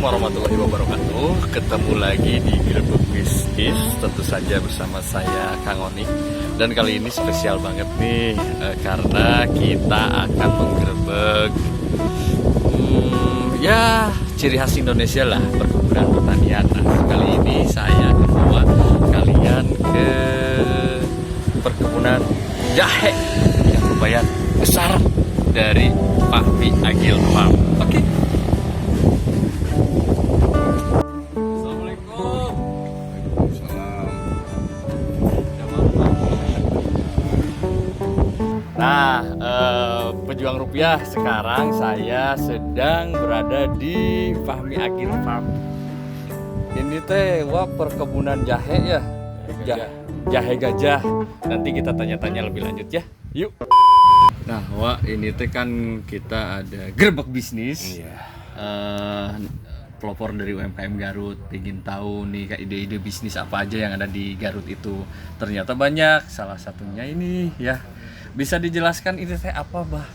Assalamualaikum warahmatullahi wabarakatuh. Ketemu lagi di Grebek Bisnis, tentu saja bersama saya Kang Oni. Dan kali ini spesial banget nih, karena kita akan menggerebek ya ciri khas Indonesia lah, perkebunan pertanian. Nah, kali ini saya membawa kalian ke perkebunan jahe yang lumayan besar dari Fahmi Agil Farm. Oke. Assalamualaikum. Nah, pejuang rupiah, sekarang saya sedang berada di Fahmi Agil Farm. Ini teh perkebunan jahe ya, jahe gajah. Nanti kita tanya-tanya lebih lanjut ya. Yuk. Nah, ini teh kan kita ada Grebek Bisnis. Iya. Pelopor dari UMKM Garut, ingin tahu nih kayak ide-ide bisnis apa aja yang ada di Garut itu. Ternyata banyak, salah satunya ini ya. Bisa dijelaskan ini teh apa, Bah?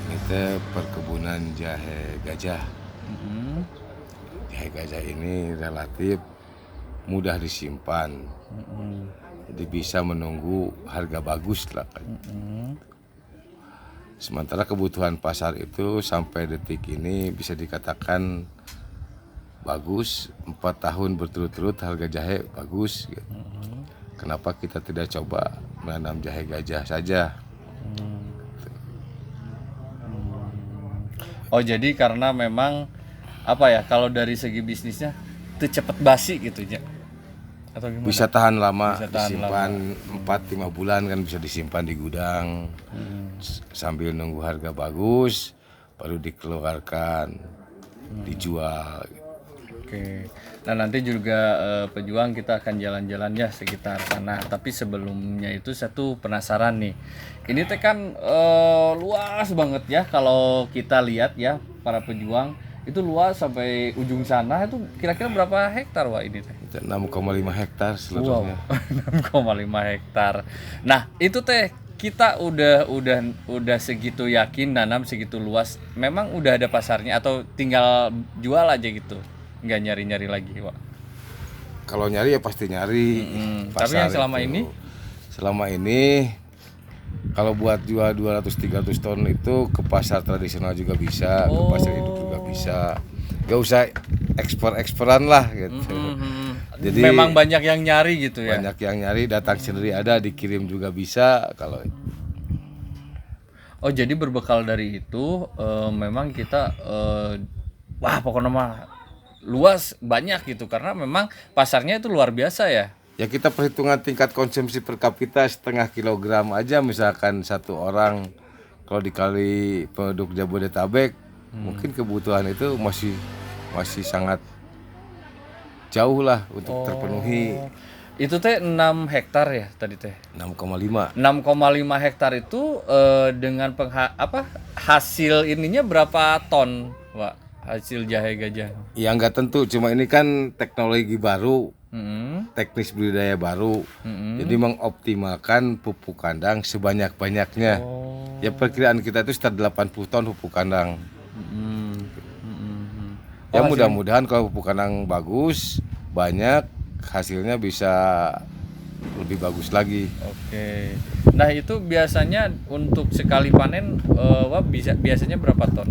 Ini teh perkebunan jahe gajah. Jahe gajah ini relatif mudah disimpan. Jadi bisa menunggu harga bagus lah. Sementara kebutuhan pasar itu sampai detik ini bisa dikatakan bagus, 4 tahun berturut-turut harga jahe bagus gitu. Kenapa kita tidak coba menanam jahe gajah saja? Oh, jadi karena memang apa ya, kalau dari segi bisnisnya itu cepet basi gitu ya. Atau gimana? Bisa tahan lama, Bisa tahan disimpan 4-5 bulan kan bisa disimpan di gudang. Sambil nunggu harga bagus baru dikeluarkan, dijual. Oke. Nah, nanti juga pejuang kita akan jalan-jalan ya sekitar sana. Tapi sebelumnya itu satu penasaran nih. Ini teh kan luas banget ya kalau kita lihat ya, para pejuang itu luas sampai ujung sana. Itu kira-kira berapa hektar ini teh? 6,5 hektar seluruhnya. Wow. 6,5 hektar. Nah, itu teh kita udah segitu yakin nanam segitu luas. Memang udah ada pasarnya atau tinggal jual aja gitu? Nggak nyari-nyari lagi, Wak? Kalau nyari ya pasti nyari. Tapi yang selama itu. ini? Selama ini kalau buat jual 200-300 ton itu ke pasar tradisional juga bisa, ke pasar induk juga bisa. Gak usah ekspor-eksporan lah gitu. Jadi memang banyak yang nyari gitu ya? Banyak yang nyari, datang sendiri ada, dikirim juga bisa kalau. Oh, jadi berbekal dari itu memang kita pokoknya mah luas banyak gitu, karena memang pasarnya itu luar biasa ya. Ya kita perhitungan tingkat konsumsi per kapita 0,5 kilogram aja, misalkan satu orang kalau dikali penduduk Jabodetabek, mungkin kebutuhan itu masih sangat jauh lah untuk terpenuhi. Itu teh 6 hektar ya tadi teh? 6,5. 6,5 hektar itu dengan hasil ininya berapa ton, Pak? Hasil jahe gajah? Ya nggak tentu, cuma ini kan teknologi baru, teknis budidaya baru, jadi mengoptimalkan pupuk kandang sebanyak-banyaknya. Ya perkiraan kita itu sekitar 80 ton pupuk kandang. Ya mudah-mudahan kalau pupuk kandang bagus, banyak, hasilnya bisa lebih bagus lagi. Oke. Nah, itu biasanya untuk sekali panen biasanya berapa ton?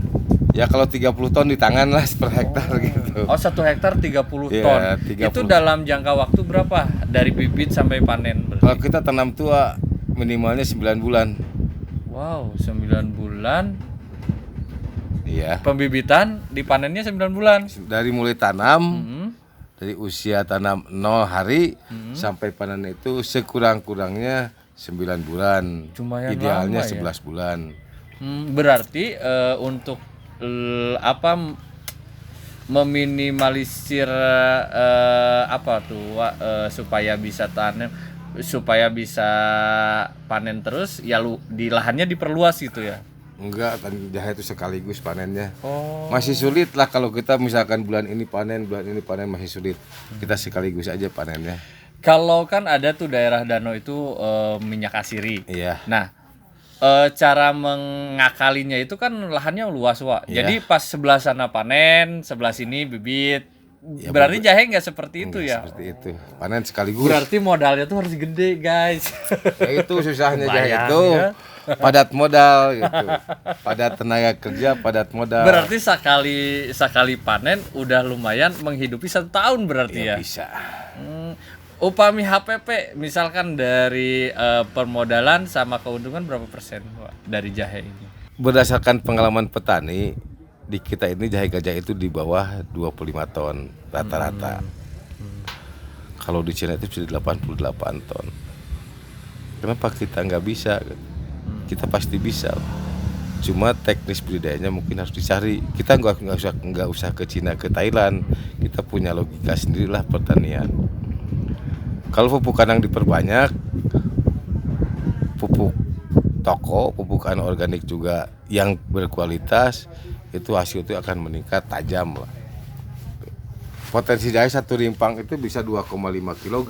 Ya kalau 30 ton di tangan lah per hektar gitu. Oh, 1 hektar 30 Ya, ton. 30. Itu dalam jangka waktu berapa dari bibit sampai panen berarti? Kalau kita tanam tua minimalnya 9 bulan. Wow, 9 bulan. Iya. Pembibitan, dipanennya 9 bulan. Dari mulai tanam, dari usia tanam 0 hari sampai panen itu sekurang-kurangnya 9 bulan. Lumayan Idealnya lama 11 bulan. Berarti untuk meminimalisir supaya bisa panen terus ya, di lahannya diperluas gitu ya. Enggak, jahe itu sekaligus panennya. Masih sulit lah kalau kita misalkan bulan ini panen masih sulit. Kita sekaligus aja panennya. Kalau kan ada tuh daerah danau itu minyak asiri. Iya. Nah, cara mengakalinya itu kan lahannya luas, Wak. Iya. Jadi pas sebelah sana panen, sebelah sini bibit. Ya, Berarti jahe nggak seperti itu ya? Seperti itu. Panen sekaligus. Berarti modalnya tuh harus gede, guys. Ya itu susahnya jahe Kebayang, itu. ya. Padat modal gitu. Padat tenaga kerja, padat modal. Berarti sekali panen udah lumayan menghidupi 1 tahun berarti ya? Bisa. Upami HPP misalkan dari permodalan sama keuntungan berapa persen, Wak, dari jahe ini? Berdasarkan pengalaman petani, di kita ini jahe gajah itu di bawah 25 ton rata-rata. Kalau di Cina itu sudah 88 ton. Kenapa kita nggak bisa? Kita pasti bisa. Cuma teknis budidayanya mungkin harus dicari. Kita nggak usah ke Cina, ke Thailand. Kita punya logika sendirilah pertanian. Kalau pupuk kandang diperbanyak, pupuk toko, pupuk anorganik juga yang berkualitas, itu hasil itu akan meningkat tajam lah. Potensi jahe satu rimpang itu bisa 2,5 kg.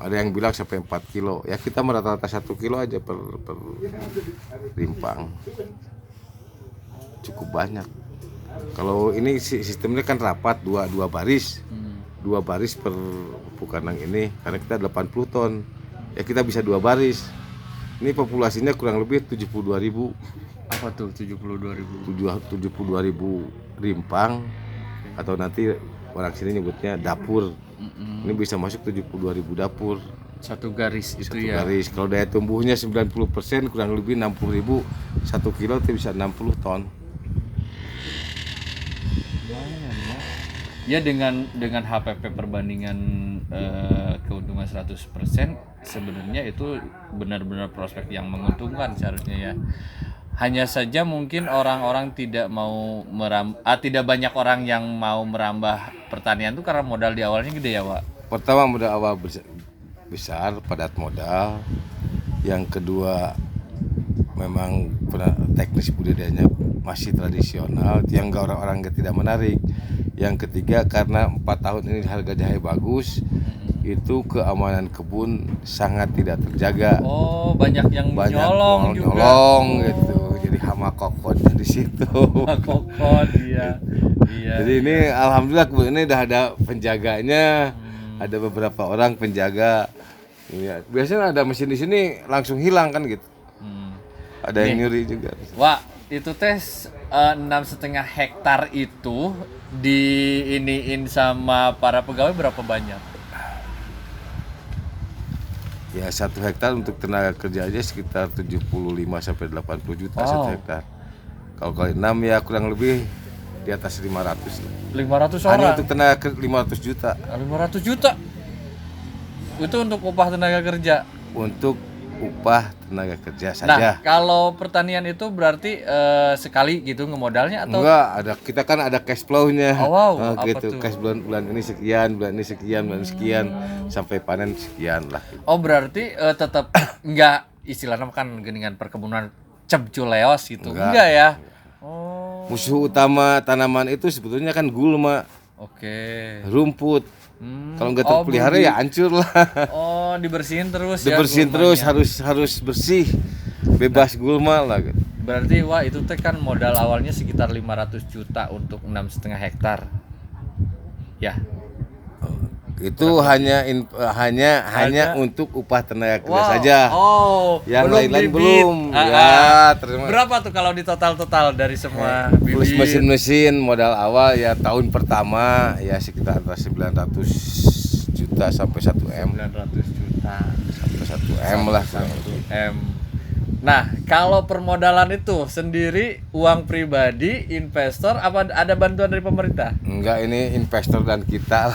Ada yang bilang sampai 4 kilo. Ya kita merata-rata 1 kilo aja per rimpang. Cukup banyak. Kalau ini sistemnya kan rapat dua baris. 2 baris per pupuk kandang ini karena kita 80 ton. Ya kita bisa 2 baris. Ini populasinya kurang lebih 72.000. Apa tuh 72.000? 72.000 rimpang atau nanti orang sini nyebutnya dapur. Ini bisa masuk 72.000 dapur. Satu garis itu Satu ya. garis. Kalau daya tumbuhnya 90% kurang lebih 60.000, 1 kilo itu bisa 60 ton. Ya dengan HPP perbandingan keuntungan 100% sebenarnya itu benar-benar prospek yang menguntungkan seharusnya ya. Hanya saja mungkin orang-orang tidak mau tidak banyak orang yang mau merambah pertanian itu karena modal di awalnya gede ya, Pak. Pertama modal awal besar, padat modal. Yang kedua memang teknis budidayanya masih tradisional, yang orang-orang tidak menarik. Yang ketiga karena 4 tahun ini harga jahe bagus, itu keamanan kebun sangat tidak terjaga. Oh, banyak yang Banyak nyolong juga. nyolong gitu. Jadi hama kokotnya di situ. Kokot iya. Iya. Jadi ini alhamdulillah kebun ini udah ada penjaganya. Ada beberapa orang penjaga. Iya, biasanya ada mesin di sini langsung hilang kan gitu. Ada yang nyuri juga. Wah, itu tes 6,5 hektar itu diiniin sama para pegawai berapa banyak? Ya 1 hektar untuk tenaga kerja aja sekitar 75 sampai 80 juta 1 hektar. Kalau kali 6 ya kurang lebih di atas 500 lah. 500 Hanya orang. untuk tenaga 500 juta. 500 juta. Itu untuk upah tenaga kerja. Untuk upah tenaga kerja Nah, saja. kalau pertanian itu berarti sekali gitu ngemodalnya atau Enggak, kita kan ada cash flow-nya. Oh, wow. Nah, Apa gitu. tuh? Cash bulan ini sekian, bulan ini sekian, bulan ini sekian sampai panen sekian lah. Oh, berarti tetap enggak istilahnya kan geningan perkebunan cebculeos gitu. Enggak ya. Oh, Musuh utama tanaman itu sebetulnya kan gulma, oke. rumput. Kalau nggak Oh, terpelihara ya hancur lah. Oh, dibersihin terus ya. Dibersihin gulmanya. terus, harus bersih, bebas gulma lah. Gitu. Berarti wah itu teh kan modal awalnya sekitar 500 juta untuk 6,5 hektar. Ya. Itu hanya untuk upah tenaga kerja Wow. saja. Oh, Yang belum lain-lain bibit. belum. Terima. Berapa tuh kalau di total dari semua Plus bibit? mesin-mesin modal awal ya tahun pertama ya sekitar antara 900 juta sampai 1 M. 900 juta. Sampai 1 M lah. 1 M. Nah, kalau permodalan itu sendiri uang pribadi, investor, apa ada bantuan dari pemerintah? Enggak, ini investor dan kita.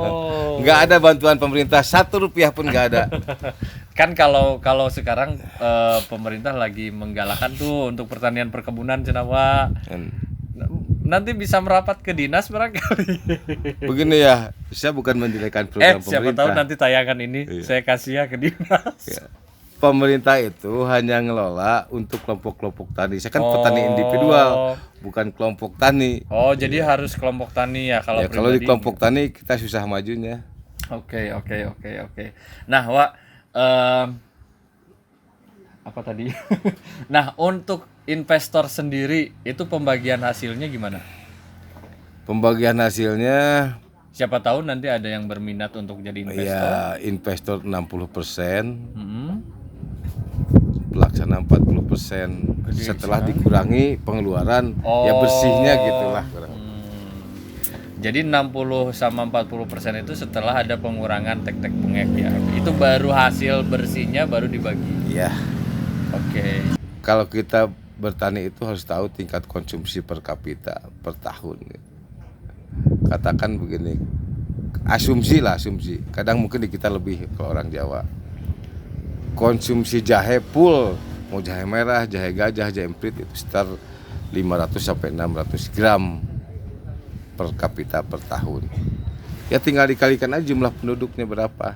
Oh. Enggak ada bantuan pemerintah, 1 rupiah pun enggak ada. Kan kalau sekarang pemerintah lagi menggalakkan tuh untuk pertanian perkebunan Cenawa. Nanti bisa merapat ke dinas barangkali. Begini ya, saya bukan menjelekan program Siapa pemerintah. tahu nanti tayangan ini saya kasih ya ke dinas. Ya. Pemerintah itu hanya ngelola untuk kelompok-kelompok tani. Saya kan petani individual, bukan kelompok tani. Oh, jadi harus kelompok tani ya kalau Ya, kalau di pribadi. kelompok tani kita susah majunya. Oke. Nah, Wak, apa tadi? Nah, untuk investor sendiri itu pembagian hasilnya gimana? Pembagian hasilnya Siapa tahu nanti ada yang berminat untuk jadi investor. ya investor 60%, Mm-mm. pelaksana 40%. Setelah dikurangi pengeluaran ya bersihnya gitulah kurang. Jadi 60 sama 40% itu setelah ada pengurangan tek-tek bengek ya. Itu baru hasil bersihnya baru dibagi. Ya, Oke. kalau kita bertani itu harus tahu tingkat konsumsi per kapita per tahun. Katakan begini, asumsi. Kadang mungkin di kita lebih kalau orang Jawa. Konsumsi jahe full, mau jahe merah, jahe gajah, jahe emprit itu sekitar 500 sampai 600 gram per kapita per tahun. Ya tinggal dikalikan aja jumlah penduduknya berapa.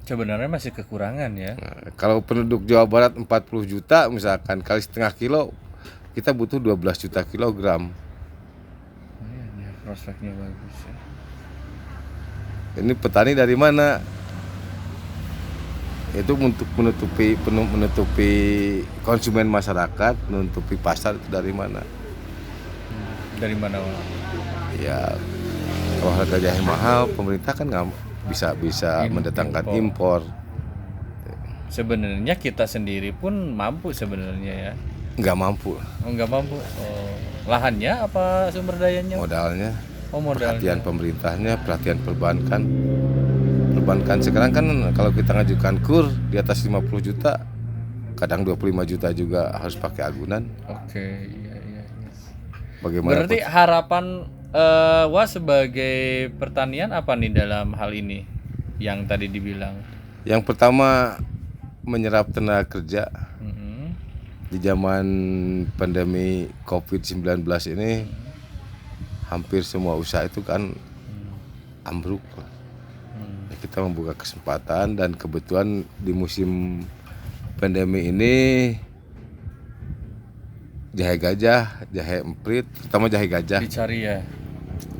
Sebenarnya masih kekurangan ya. Nah, kalau penduduk Jawa Barat 40 juta misalkan kali setengah kilo, kita butuh 12 juta kilogram. Iya, prospeknya bagus ya. Ini petani dari mana? Itu untuk menutupi konsumen masyarakat, menutupi pasar itu dari mana? Dari mana, Wak? Ya kalau harga jahe mahal, pemerintah kan nggak bisa mendatangkan impor. Sebenarnya kita sendiri pun mampu sebenarnya ya. Nggak mampu, Oh, nggak mampu. Oh, lahannya apa sumber dayanya? modalnya, Oh, modalnya. perhatian pemerintahnya, perhatian perbankan. Perbankan sekarang kan kalau kita ngajukan kur di atas 50 juta, kadang 25 juta juga harus pakai agunan. Oke, iya. Bagaimana? Berarti harapan Wah sebagai pertanian apa nih dalam hal ini yang tadi dibilang? Yang pertama menyerap tenaga kerja. Mhm. Di zaman pandemi COVID-19 ini hampir semua usaha itu kan ambruk. Kita membuka kesempatan dan kebetulan di musim pandemi ini jahe gajah, jahe emprit, terutama jahe gajah Dicari ya.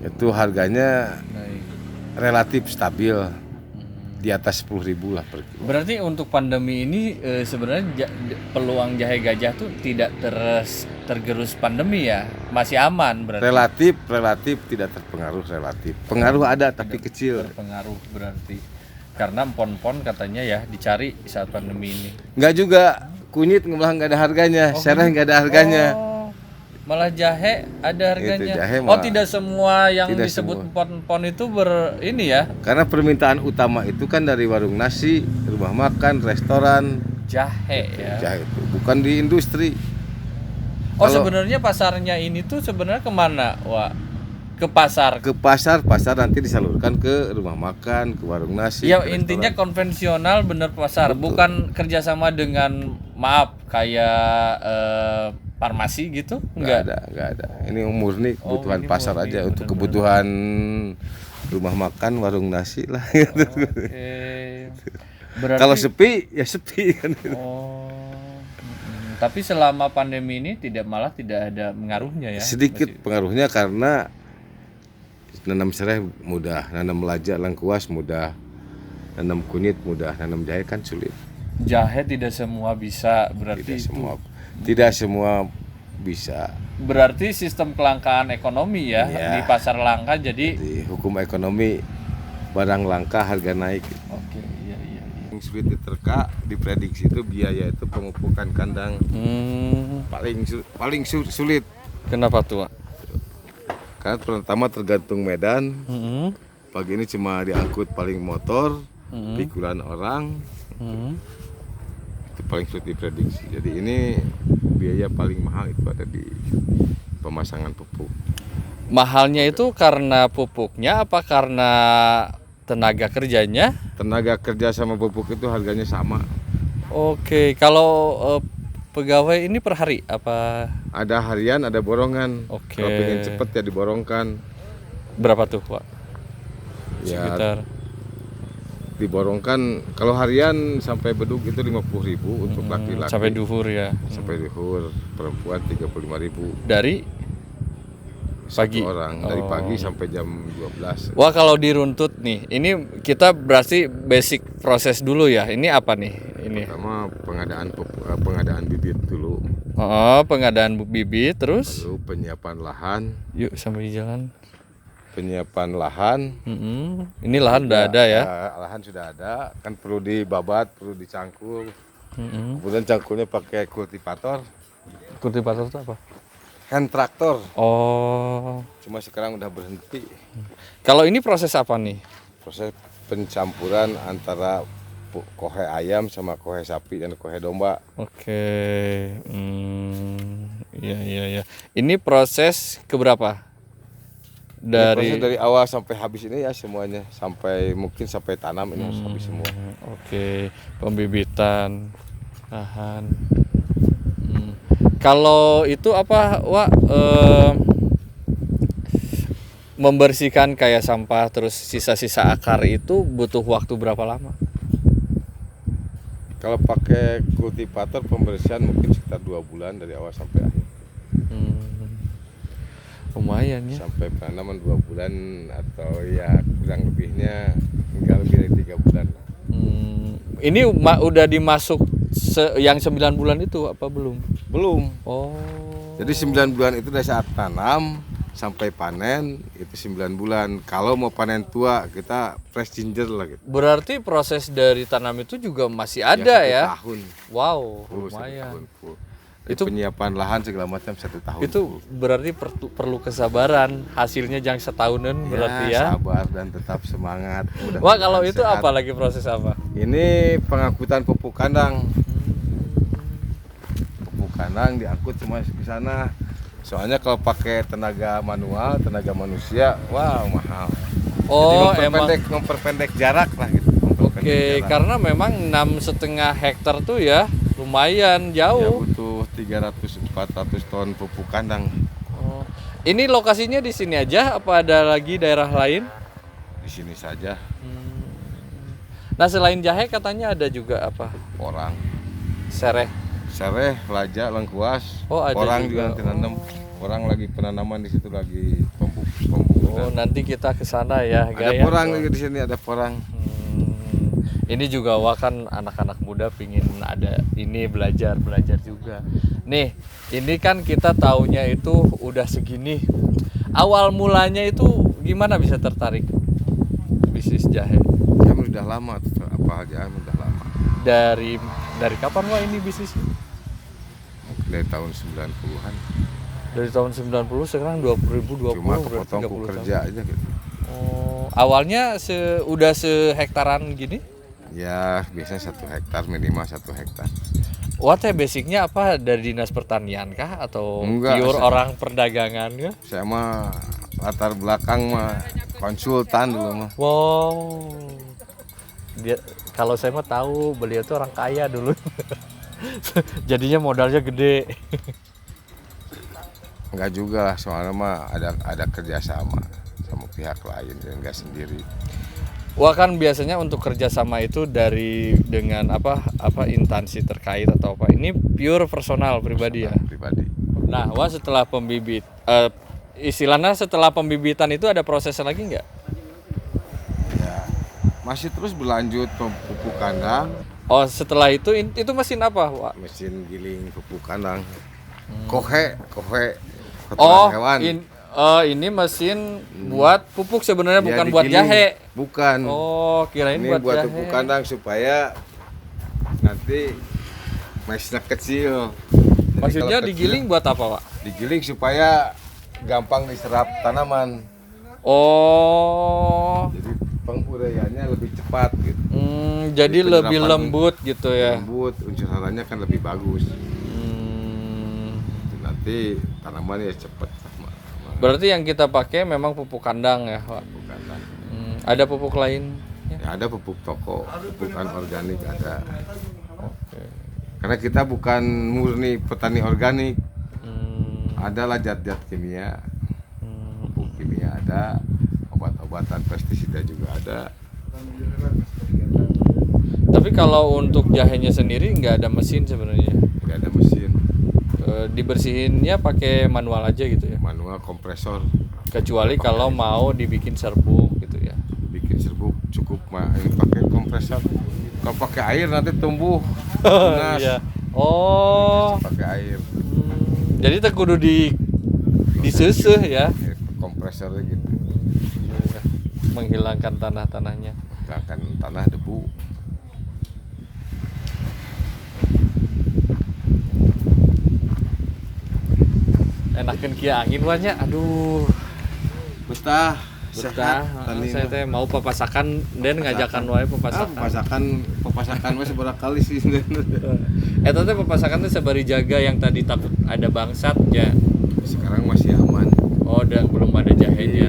itu harganya Baik. relatif stabil di atas 10.000 lah per kilo. Berarti untuk pandemi ini sebenarnya peluang jahe gajah tuh tidak tergerus pandemi ya, masih aman berarti. Relatif tidak terpengaruh relatif. Pengaruh ada tapi kecil. Berpengaruh berarti. Karena empon-empon katanya ya dicari saat pandemi ini. Enggak juga, kunyit malah nggak ada harganya, sereh nggak ada harganya. Oh, malah jahe ada harganya. jahe Oh, malah- tidak semua yang tidak disebut semua. empon-empon itu ini ya, Karena permintaan utama itu kan dari warung nasi, rumah makan, restoran, jahe ya. jahe itu bukan di industri. Oh, Kalau- sebenarnya pasarnya ini tuh sebenarnya kemana, Wak? Ke pasar. Ke pasar nanti disalurkan ke rumah makan, ke warung nasi. Ya ke intinya restoran. konvensional bener pasar, Betul. bukan kerjasama dengan maaf kayak farmasi gitu, nggak enggak. ada. Ini murni kebutuhan ini pasar murni, aja untuk bener-bener. kebutuhan rumah makan, warung nasi lah. Oke. Berarti Kalau sepi ya sepi kan. Oh. Tapi selama pandemi ini tidak ada pengaruhnya ya. Sedikit pengaruhnya karena nanam serai mudah, nanam lajak lengkuas mudah, nanam kunyit mudah, nanam jahe kan sulit. Jahe tidak semua bisa berarti Tidak semua bisa. berarti sistem kelangkaan ekonomi ya Iya. di pasar langka jadi Di hukum ekonomi barang langka harga naik. oke iya. Yang sulit diterka diprediksi itu biaya itu pemupukan kandang paling sulit. Kenapa tuh, Wak? Karena pertama tergantung medan. Pagi ini cuma diangkut paling motor, pikulan orang. Itu paling sulit diprediksi. Jadi ini biaya paling mahal itu ada di pemasangan pupuk. Mahalnya itu karena pupuknya apa karena tenaga kerjanya? Tenaga kerja sama pupuk itu harganya sama. Oke, kalau pegawai ini per hari apa Ada harian, ada borongan. Oke. Kalau pengen cepet ya diborongkan. berapa tuh, Pak? Ya Sekitar diborongkan kalau harian sampai beduk itu 50.000 untuk laki-laki. sampai duhur ya. Sampai duhur, perempuan 35.000. Dari Pagi. Satu orang dari pagi sampai jam 12. Wah, kalau diruntut nih, ini kita berarti basic proses dulu ya. Ini apa nih? Ini. Pertama pengadaan bibit dulu, Oh, pengadaan bibit, terus lalu penyiapan lahan. yuk sambil jalan. Penyiapan lahan. Ini lahan udah ada ya. Lahan sudah ada, kan perlu dibabat, perlu dicangkul. Mm-mm. Kemudian cangkulnya pakai kultivator, Kultivator itu apa? hand traktor. Oh, Cuma sekarang udah berhenti. kalau ini proses apa nih? Proses pencampuran antara kohe ayam sama kohe sapi dan kohe domba. Oke, iya. Ini proses keberapa? Ini proses dari awal sampai habis ini ya semuanya, mungkin sampai tanam ini harus habis semua. Oke, pembibitan lahan. Kalau itu apa, Wak? Membersihkan kayak sampah terus sisa-sisa akar itu butuh waktu berapa lama? Kalau pakai kultivator pembersihan mungkin sekitar 2 bulan dari awal sampai akhir. Lumayan ya. Sampai penanaman 2 bulan atau ya kurang lebihnya enggak lebih dari 3 bulan. Ini udah dimasuk yang 9 bulan itu apa belum? Belum. Oh. Jadi 9 bulan itu dari saat tanam sampai panen itu 9 bulan. Kalau mau panen tua kita fresh ginger lah gitu. Berarti proses dari tanam itu juga masih ada ya? 1 tahun. Wow, Full, 1 lumayan. tahun full. Itu Penyiapan lahan segala macam 1 tahun. Itu berarti perlu kesabaran. Hasilnya jangan setahunan berarti ya. Sabar dan tetap semangat. Wah, kalau itu sehat. apa lagi proses apa? Ini pengangkutan pupuk kandang. Pupuk kandang diangkut semua ke sana. Soalnya kalau pakai tenaga manual, tenaga manusia, wow mahal. Oh, Jadi memperpendek jarak lah gitu. Oke, karena memang 6,5 hektar tuh ya lumayan Ya jauh. butuh 300-400 ton pupuk kandang. Oh. Ini lokasinya di sini aja apa ada lagi daerah lain? Di sini saja Nah, selain jahe katanya ada juga apa? orang. Sereh. Sereh, laja, lengkuas. Oh, ada orang juga. juga nanti Orang lagi penanaman di situ lagi Oh, pembukaan. nanti kita ke sana ya, Ada Gaya. porang juga di sini, ada porang. Ini juga Wah kan anak-anak muda pingin ada ini belajar juga. Nih, ini kan kita taunya itu udah segini. Awal mulanya itu gimana bisa tertarik bisnis jahe? Ya udah lama tuh, apa aja udah lama. Dari kapan Wah ini bisnisnya? Mungkin dari tahun 90-an. Dari tahun 90 sekarang 2020 Cuma berarti kepotong 30 kerja tahun. aja gitu. Oh, awalnya udah sehektaran gini? Ya biasanya 1 hektar, minimal 1 hektar. Wah, teh basicnya apa dari dinas pertanian kah atau Enggak, pure orang perdagangan kah? Saya mah latar belakang mah konsultan dulu mah. Wow. Dia kalau saya mah tahu beliau tuh orang kaya dulu. Jadinya modalnya gede. Enggak juga lah, soalnya mah ada kerjasama sama pihak lain, dan enggak sendiri. Wah, kan biasanya untuk kerjasama itu dengan apa instansi terkait atau apa. Ini pure personal pribadi ya. Pribadi. Nah, Wah setelah istilahnya setelah pembibitan itu ada proses lagi nggak? Ya, masih terus berlanjut pupuk kandang, Oh, setelah itu mesin apa, Wah? mesin giling pupuk kandang, kohe Oh, kotoran hewan. ini mesin buat pupuk sebenarnya Ya, bukan buat digiling. jahe. Bukan. Oh, kirain Ini buat buat jahe. pupuk kandang supaya nanti mesnya kecil. Jadi Maksudnya kalau digiling buat apa, Pak? kecil, digiling supaya gampang diserap tanaman. Oh, Jadi penguraiannya lebih cepat gitu. jadi Jadi lebih penyerapan lembut gitu ya. Lembut, unsur haranya kan lebih bagus. Hmm, Nanti tanaman ya cepat. berarti yang kita pakai memang pupuk kandang ya, Pak? Pupuk kandang. Ada pupuk lain? Ya ada pupuk toko, pupukan organik ada. Oke. Karena kita bukan murni petani organik. Hmm, Adalah zat-zat kimia. Pupuk kimia ada, obat-obatan pestisida juga ada. Tapi kalau untuk jahenya sendiri nggak ada mesin sebenarnya. Nggak ada mesin, Dibersihinnya pakai manual aja gitu ya. manual kompresor. Kecuali kalau mau dibikin serbuk gitu ya. Bikin serbuk cukup pakai kompresor. Kalau pakai air nanti tumbuh tunas. Iya. Oh. Pakai air. Jadi teh kudu disuseuh ya. Kompresornya gitu. Menghilangkan tanah-tanahnya. Akan tanah debu. Enakeun kieu angin wanya. Aduh. Betah. Betah. Tani Saya teh mau papasakan dan ngajakan wae papasakan. Papasakan mah seberapa kali sih. Eta teh papasakan teh sabari jaga yang tadi takut ada bangsat ya. Sekarang masih aman. Oh, belum ada jahenya.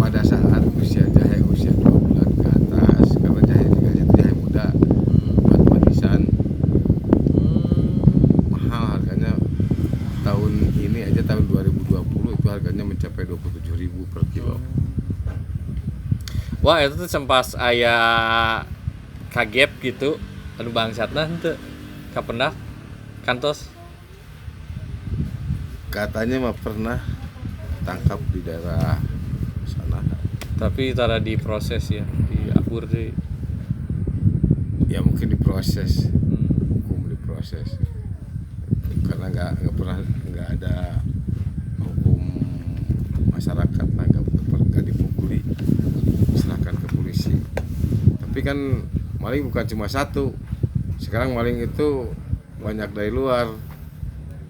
Pada saat usia 2 bulan ke atas, karena jahe itu jahe muda, buat manisan, mahal harganya. Tahun ini aja tahun 2020 itu harganya mencapai 27.000 per kilo. Wah, itu tuh sempas aya kaget gitu. Anu bangsatna henteu. Kapendak kantos. Katanya mah pernah tangkap di daerah sana. Tapi tara diproses ya, diakur deh. Ya mungkin diproses, hukum diproses. Karena nggak ada hukum masyarakat, nggak dipukuli, serahkan ke polisi. Tapi kan maling bukan cuma satu. Sekarang maling itu banyak dari luar.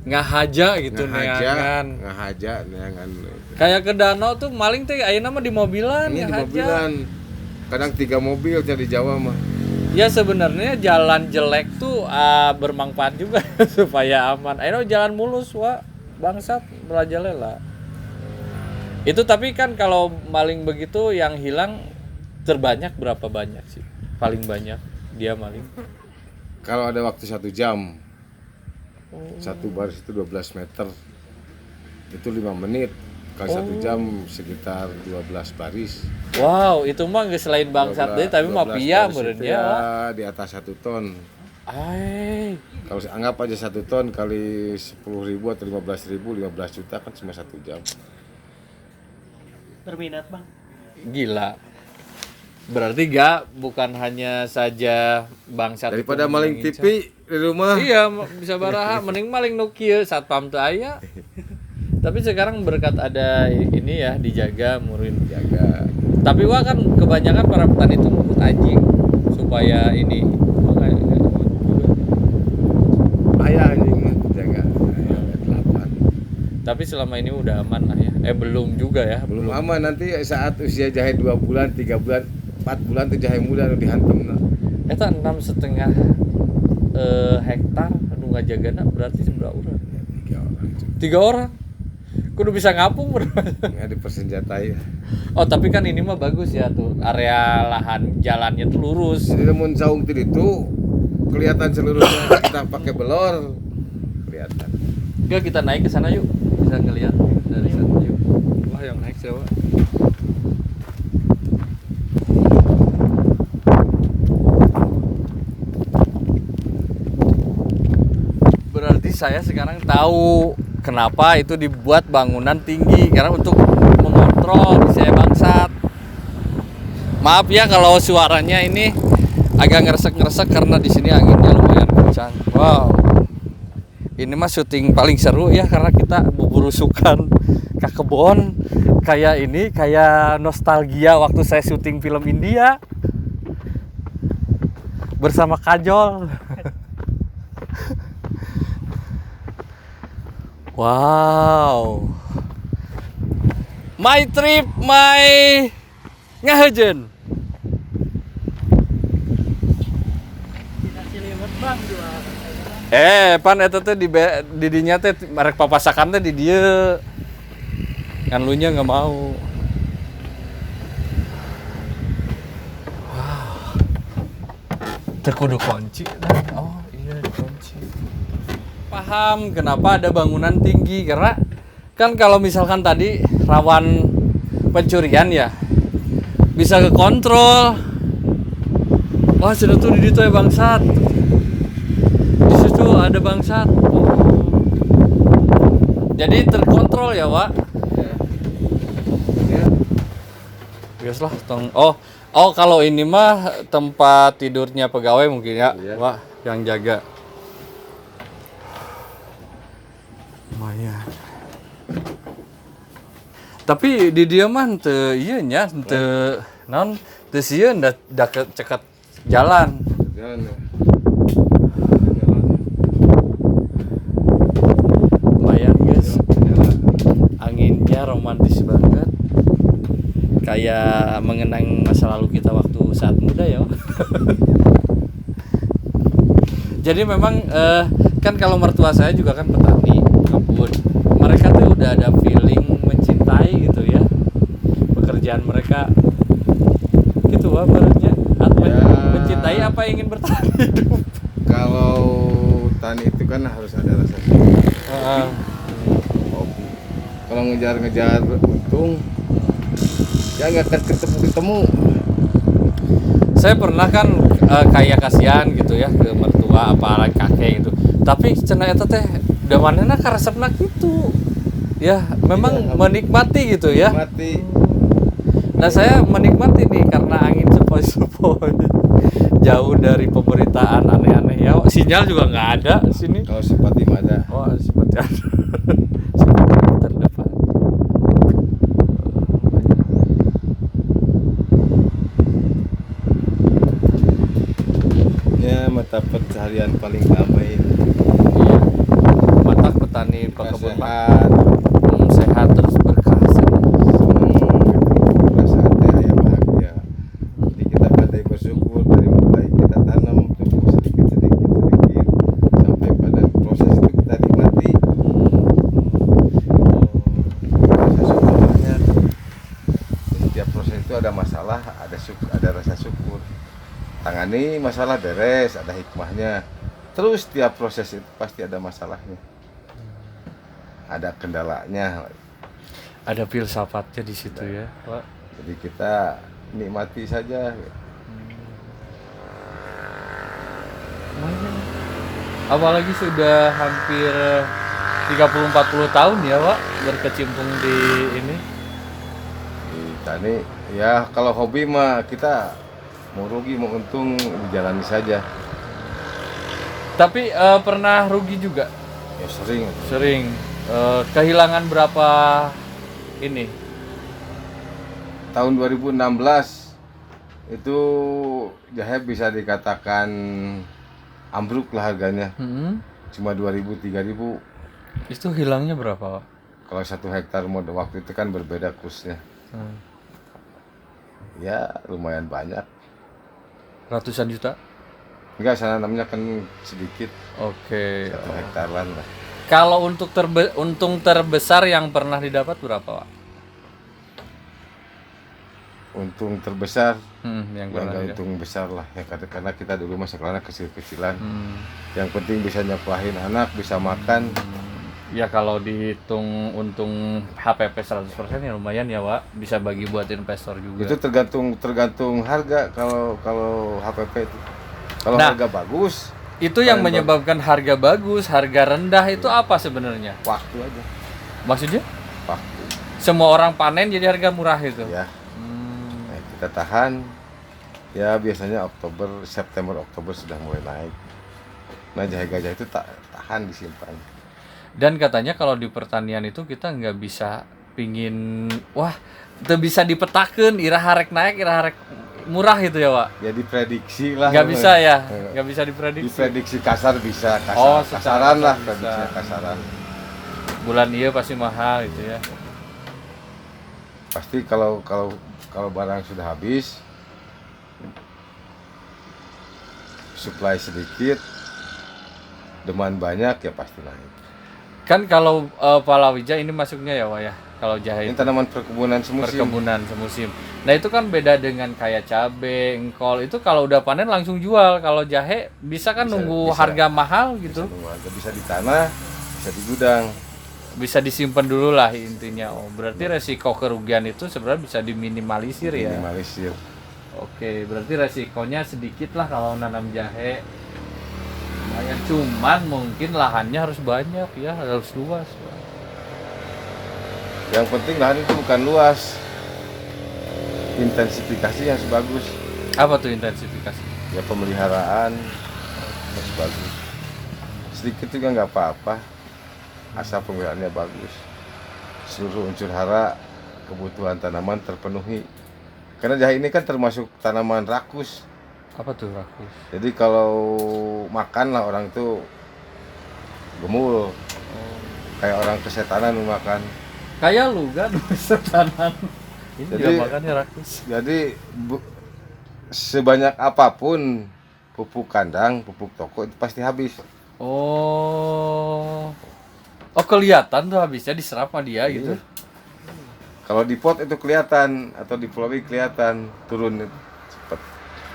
Ngahaja gitu neangan. Ngahaja neangan. Kayak ke danau tuh maling teh ayeuna mah di mobilan, Ini di ngahaja. mobilan. Kadang 3 mobil di Jawa mah. Ya sebenarnya jalan jelek tuh bermanfaat juga supaya aman. Ayo jalan mulus bangsat merajalela. Itu tapi kan kalau maling begitu yang hilang terbanyak berapa banyak sih? Paling banyak dia maling. Kalau ada waktu 1 jam. Satu baris itu 12 meter. Itu 5 menit. Kalau 1 jam sekitar 12 baris. Wow, itu mah nggak selain bangsat deh, tapi mafia meureun ya. Di atas 1 ton. Ai. Kalau anggap aja 1 ton kali 10.000 atau 15.000, 15 juta kan cuma 1 jam. Berminat bang. Gila. Berarti bukan hanya saja bangsat. Daripada maling TV di rumah. Iya, bisa baraha mending maling nu kieu satpam teu aya. Tapi sekarang berkat ada ini ya dijaga murin Jaga. Tapi kan kebanyakan para petani itu ngikut anjing supaya ini Ayah anjingnya jaga. Ayah 8. Tapi selama ini udah aman lah ya. Belum juga ya. Belum aman, nanti saat usia jahe 2 bulan, 3 bulan, 4 bulan tuh jahe muda udah dihantem. Eta 6,5 hektar anu ngajagana berarti seberapa orang? 3 orang. 3 orang. Kudu bisa ngapung Nggak dipersenjatai. Oh, tapi kan ini mah bagus ya tuh. Area lahan jalannya tuh lurus. Jadi namun saung itu kelihatan seluruhnya. Kita pakai belor kelihatan. Enggak, kita naik ke sana yuk. Bisa ngelihat dari sana yuk. Wah, yang naik siapa? Berarti saya sekarang tahu kenapa itu dibuat bangunan tinggi, karena untuk mengontrol saya bangsat. Maaf ya kalau suaranya ini agak ngeresek-ngeresek karena di sini anginnya lumayan kencang. Wow. Ini mah syuting paling seru ya karena kita buburusukan ke kebon. Kayak nostalgia waktu saya syuting film India bersama Kajol. Wow. My trip, my ngahejeun. Tidak cilimut bang jual. Pan eta teh di dinya teh merek papasakan teh di dieu. Kan lu nya enggak mau. Wow. Teh kudu kunci. Oh, iya dikunci. Paham kenapa ada bangunan tinggi, karena kan kalau misalkan tadi rawan pencurian ya bisa kekontrol. Wah, sudah tuh di ditu ya bangsat. Di situ ada bangsat. Oh. Jadi terkontrol ya, Wak. Geus lah tong. Oh kalau ini mah tempat tidurnya pegawai mungkin ya. Iya. Wah, yang jaga. Lumayan. Tapi di dia mah teu ieu nya, teu naon teu sieun da cekat jalan. Jalan ya. Lumayan guys. Anginnya romantis banget. Kayak mengenang masa lalu kita waktu saat muda ya. Jadi memang kan kalau mertua saya juga kan petani kebun. Mereka tuh udah ada feeling mencintai gitu ya. Pekerjaan mereka gitu wah barunya Ya. mencintai apa ingin bertahan hidup. Kalau tani itu kan harus ada rasa syukur. Hobi. Kalau ngejar-ngejar untung, ya nggak akan ketemu. Saya pernah kan kayak kasihan gitu ya ke mertua apalagi kakek gitu. Tapi cenah eta teh da manehna karesepna gitu. Ya, memang Iya, menikmati gitu ya. Mati. Nah, saya menikmati nih karena angin sepoi-sepoi. Jauh dari pemberitaan aneh-aneh ya. Sinyal juga nggak ada di sini. Kalau seperti ada. Oh, seperti ada. Seperti terdepan. Ya mata pencaharian paling damai. Iya. Mata petani pekebun Sehat. sehat terus berkah. Perasaan yang bahagia. Jadi kita pandai bersyukur dari mulai kita tanam tumbuh sedikit sampai pada proses itu kita nikmati. Rasa syukurnya. Setiap proses itu ada masalah, ada rasa syukur. Tangani masalah beres, ada hikmahnya. Terus setiap proses itu pasti ada masalahnya. Ada kendalanya. Ada filsafatnya di situ ya, Pak. Jadi kita nikmati saja. Lumayan. Apalagi sudah hampir 30-40 tahun ya, Pak, berkecimpung di ini. Di tani ya kalau hobi mah kita mau rugi mau untung dijalani saja. Tapi pernah rugi juga? Ya sering. Sering. Kehilangan berapa ini? Tahun 2016 itu jahe bisa dikatakan ambruk lah harganya. Cuma 2.000 3.000. Itu hilangnya berapa, Pak? Kalau 1 hektar mode waktu itu kan berbeda kursnya. Ya lumayan banyak. Ratusan juta? Enggak, sana namanya kan sedikit. Oke. 1 hektaran lah. Kalau untuk untung terbesar yang pernah didapat berapa, Pak? Untung terbesar Yang ya pernah nggak didapat. untung besar lah ya karena kita dulu mah sekolahnya kecil-kecilan. Yang penting bisa nyekolahin anak, bisa makan. Ya kalau dihitung untung HPP 100% ya lumayan ya, Pak. Bisa bagi buat investor juga. Itu tergantung harga kalau HPP itu. Kalau Nah, harga bagus, itu yang paling menyebabkan harga bagus, harga rendah itu apa sebenarnya? waktu aja. Maksudnya? Waktu. Semua orang panen jadi harga murah itu. Ya. Nah, kita tahan. Ya biasanya September Oktober sudah mulai naik. Nah jahe gajah itu tahan disimpan. Dan katanya kalau di pertanian itu kita nggak bisa pingin, wah, itu bisa dipetakeun, ira harek naik, ira harek murah gitu ya, Pak. Ya diprediksi lah. Nggak bisa ya, nggak bisa diprediksi. Diprediksi kasar bisa, Oh, kasaran lah bisa. prediksinya kasaran. Bulan iya pasti mahal gitu ya. Pasti kalau barang sudah habis, supply sedikit, demand banyak ya pasti naik. Kan kalau palawija ini masuknya ya, Pak ya. Kalau jahe Ini itu tanaman perkebunan semusim. perkebunan semusim. Nah itu kan beda dengan kayak cabe, engkol itu kalau udah panen langsung jual. Kalau jahe bisa kan nunggu bisa. harga mahal gitu. Bisa di tanah, bisa di gudang. Bisa disimpan dulu lah intinya. Oh berarti resiko kerugian itu sebenarnya bisa diminimalisir ya. Minimalisir. Oke, berarti resikonya sedikit lah kalau nanam jahe. Lumayan, cuman mungkin lahannya harus banyak ya, harus luas. Yang penting lahan itu bukan luas. intensifikasi harus bagus. Apa tuh intensifikasi? Ya pemeliharaan harus bagus. Sedikit juga nggak apa-apa, asal pemeliharaannya bagus. Seluruh unsur hara kebutuhan tanaman terpenuhi. Karena jahe ini kan termasuk tanaman rakus. Apa tuh rakus? Jadi kalau makan lah orang tuh gemul, kayak orang kesetanan makan. Kayak lu kan setanan. Ini Jadi- juga makannya rakus. Jadi sebanyak apapun pupuk kandang, pupuk toko itu pasti habis. Oh. Oh, kelihatan tuh habisnya diserap sama dia gitu. Kalau di pot itu kelihatan atau di pulau kelihatan turun cepet.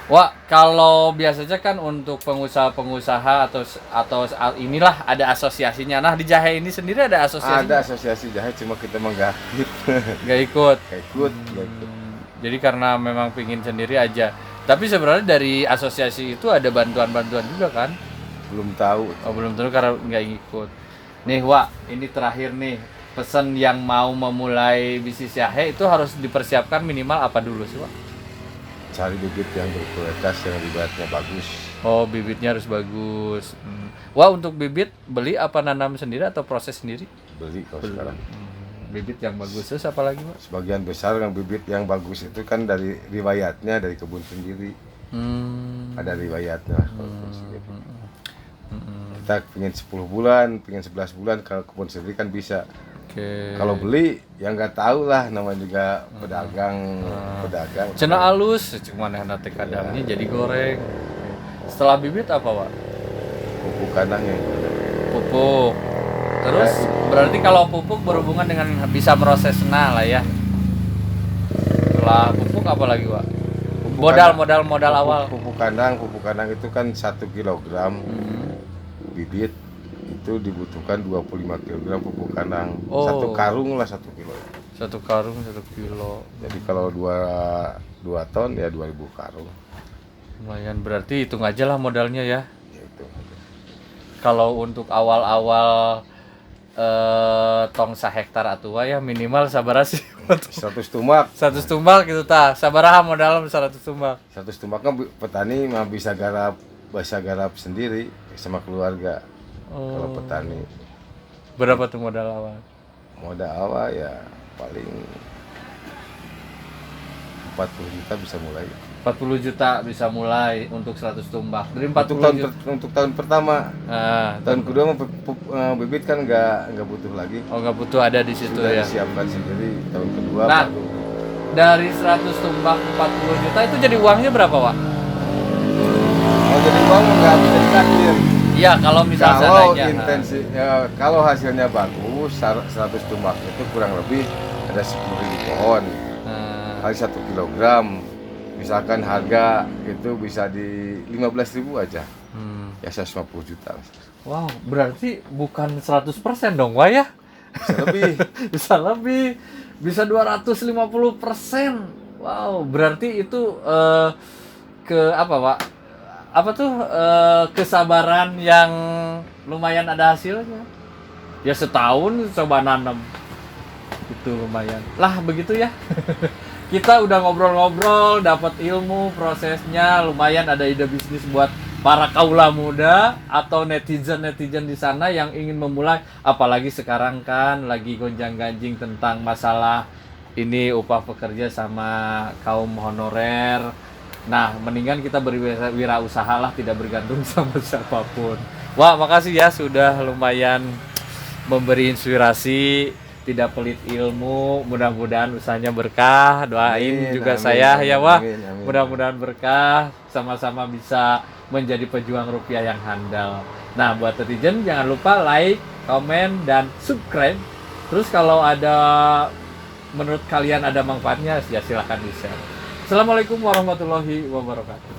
Wah, kalau biasanya kan untuk pengusaha-pengusaha atau inilah ada asosiasinya. Nah, di jahe ini sendiri ada asosiasinya. Ada asosiasi jahe cuma kita mah nggak aktif. Nggak ikut. Nggak ikut, nggak ikut. Jadi karena memang pingin sendiri aja. Tapi sebenarnya dari asosiasi itu ada bantuan-bantuan juga kan? Belum tahu. Oh, belum tentu karena nggak ikut. Nih, Wak, ini terakhir nih. Pesan yang mau memulai bisnis jahe itu harus dipersiapkan minimal apa dulu sih, Wak? Cari bibit yang berkualitas yang ibaratnya bagus. Oh, bibitnya harus bagus. Wah, untuk bibit beli apa nanam sendiri atau proses sendiri? Beli kalau sekarang. Bibit yang bagus terus apa lagi, Pak? Sebagian besar yang bibit yang bagus itu kan dari riwayatnya dari kebun sendiri. Ada riwayatnya lah kalau kebun sendiri. Kita pengen 10 bulan, pengen 11 bulan, kalau kebun sendiri kan bisa. Oke. Kalau beli yang nggak tahu lah, namanya juga pedagang. Cena alus, cuma nanti kadangnya jadi goreng. Setelah bibit apa, Pak? Pupuk kandangnya. Pupuk. Terus berarti kalau pupuk berhubungan dengan bisa meroses lah ya. Setelah pupuk apa lagi, Pak? Modal awal. Pupuk kandang itu kan 1 kilogram bibit itu dibutuhkan 25 kg pupuk kandang. Oh. Satu karung lah 1 kilo. 1 karung 1 kilo. Jadi kalau 2 ton ya 2000 karung. Lumayan, berarti hitung aja lah modalnya ya. Ya itu. Kalau untuk awal-awal tong sahektar atua ya minimal sabaraha sih 100 tumbak. 100 tumbal gitu tah. Sabaraha modal 100 tumbal. 100 tumbak kan petani mah bisa garap sendiri sama keluarga. Kalau petani Berapa tuh modal awal? modal awal ya paling 40 juta bisa mulai. 40 juta bisa mulai untuk 100 tumbak. Dari Untuk 40 juta. untuk tahun pertama. Nah, Tahun kedua mah bibit kan nggak butuh lagi. oh nggak butuh ada di situ Sudah ya. disiapkan sendiri. Tahun kedua Nah. baru. Dari 100 tumbak 40 juta itu jadi uangnya berapa, Pak? Mau jadi uang nggak bisa dikasih. Iya, kalau misal Kalau seandainya. kalau hasilnya bagus 100 tumbak itu kurang lebih ada 10.000 pohon Nah, kali 1 kilogram. Misalkan harga itu bisa di 15.000 aja. Ya 150 juta. wow, berarti bukan 100% dong, Wah ya? Bisa lebih. Bisa lebih, bisa 250%. Wow, berarti itu ke apa, Pak? Apa tuh kesabaran yang lumayan ada hasilnya. Ya setahun coba nanam. Itu lumayan. Lah begitu ya. Kita udah ngobrol-ngobrol, dapat ilmu prosesnya, lumayan ada ide bisnis buat para kaula muda atau netizen-netizen di sana yang ingin memulai, apalagi sekarang kan lagi gonjang-ganjing tentang masalah ini upah pekerja sama kaum honorer. Nah, mendingan kita berwirausaha lah, tidak bergantung sama siapapun. Wah, makasih ya sudah lumayan memberi inspirasi, tidak pelit ilmu. Mudah-mudahan usahanya berkah. Doain Amin, juga amin, saya amin, ya, Wah. amin, amin. Mudah-mudahan berkah, sama-sama bisa menjadi pejuang rupiah yang handal. Nah, buat netizen jangan lupa like, komen, dan subscribe. Terus kalau ada menurut kalian ada manfaatnya, ya silahkan di-share. Assalamualaikum warahmatullahi wabarakatuh.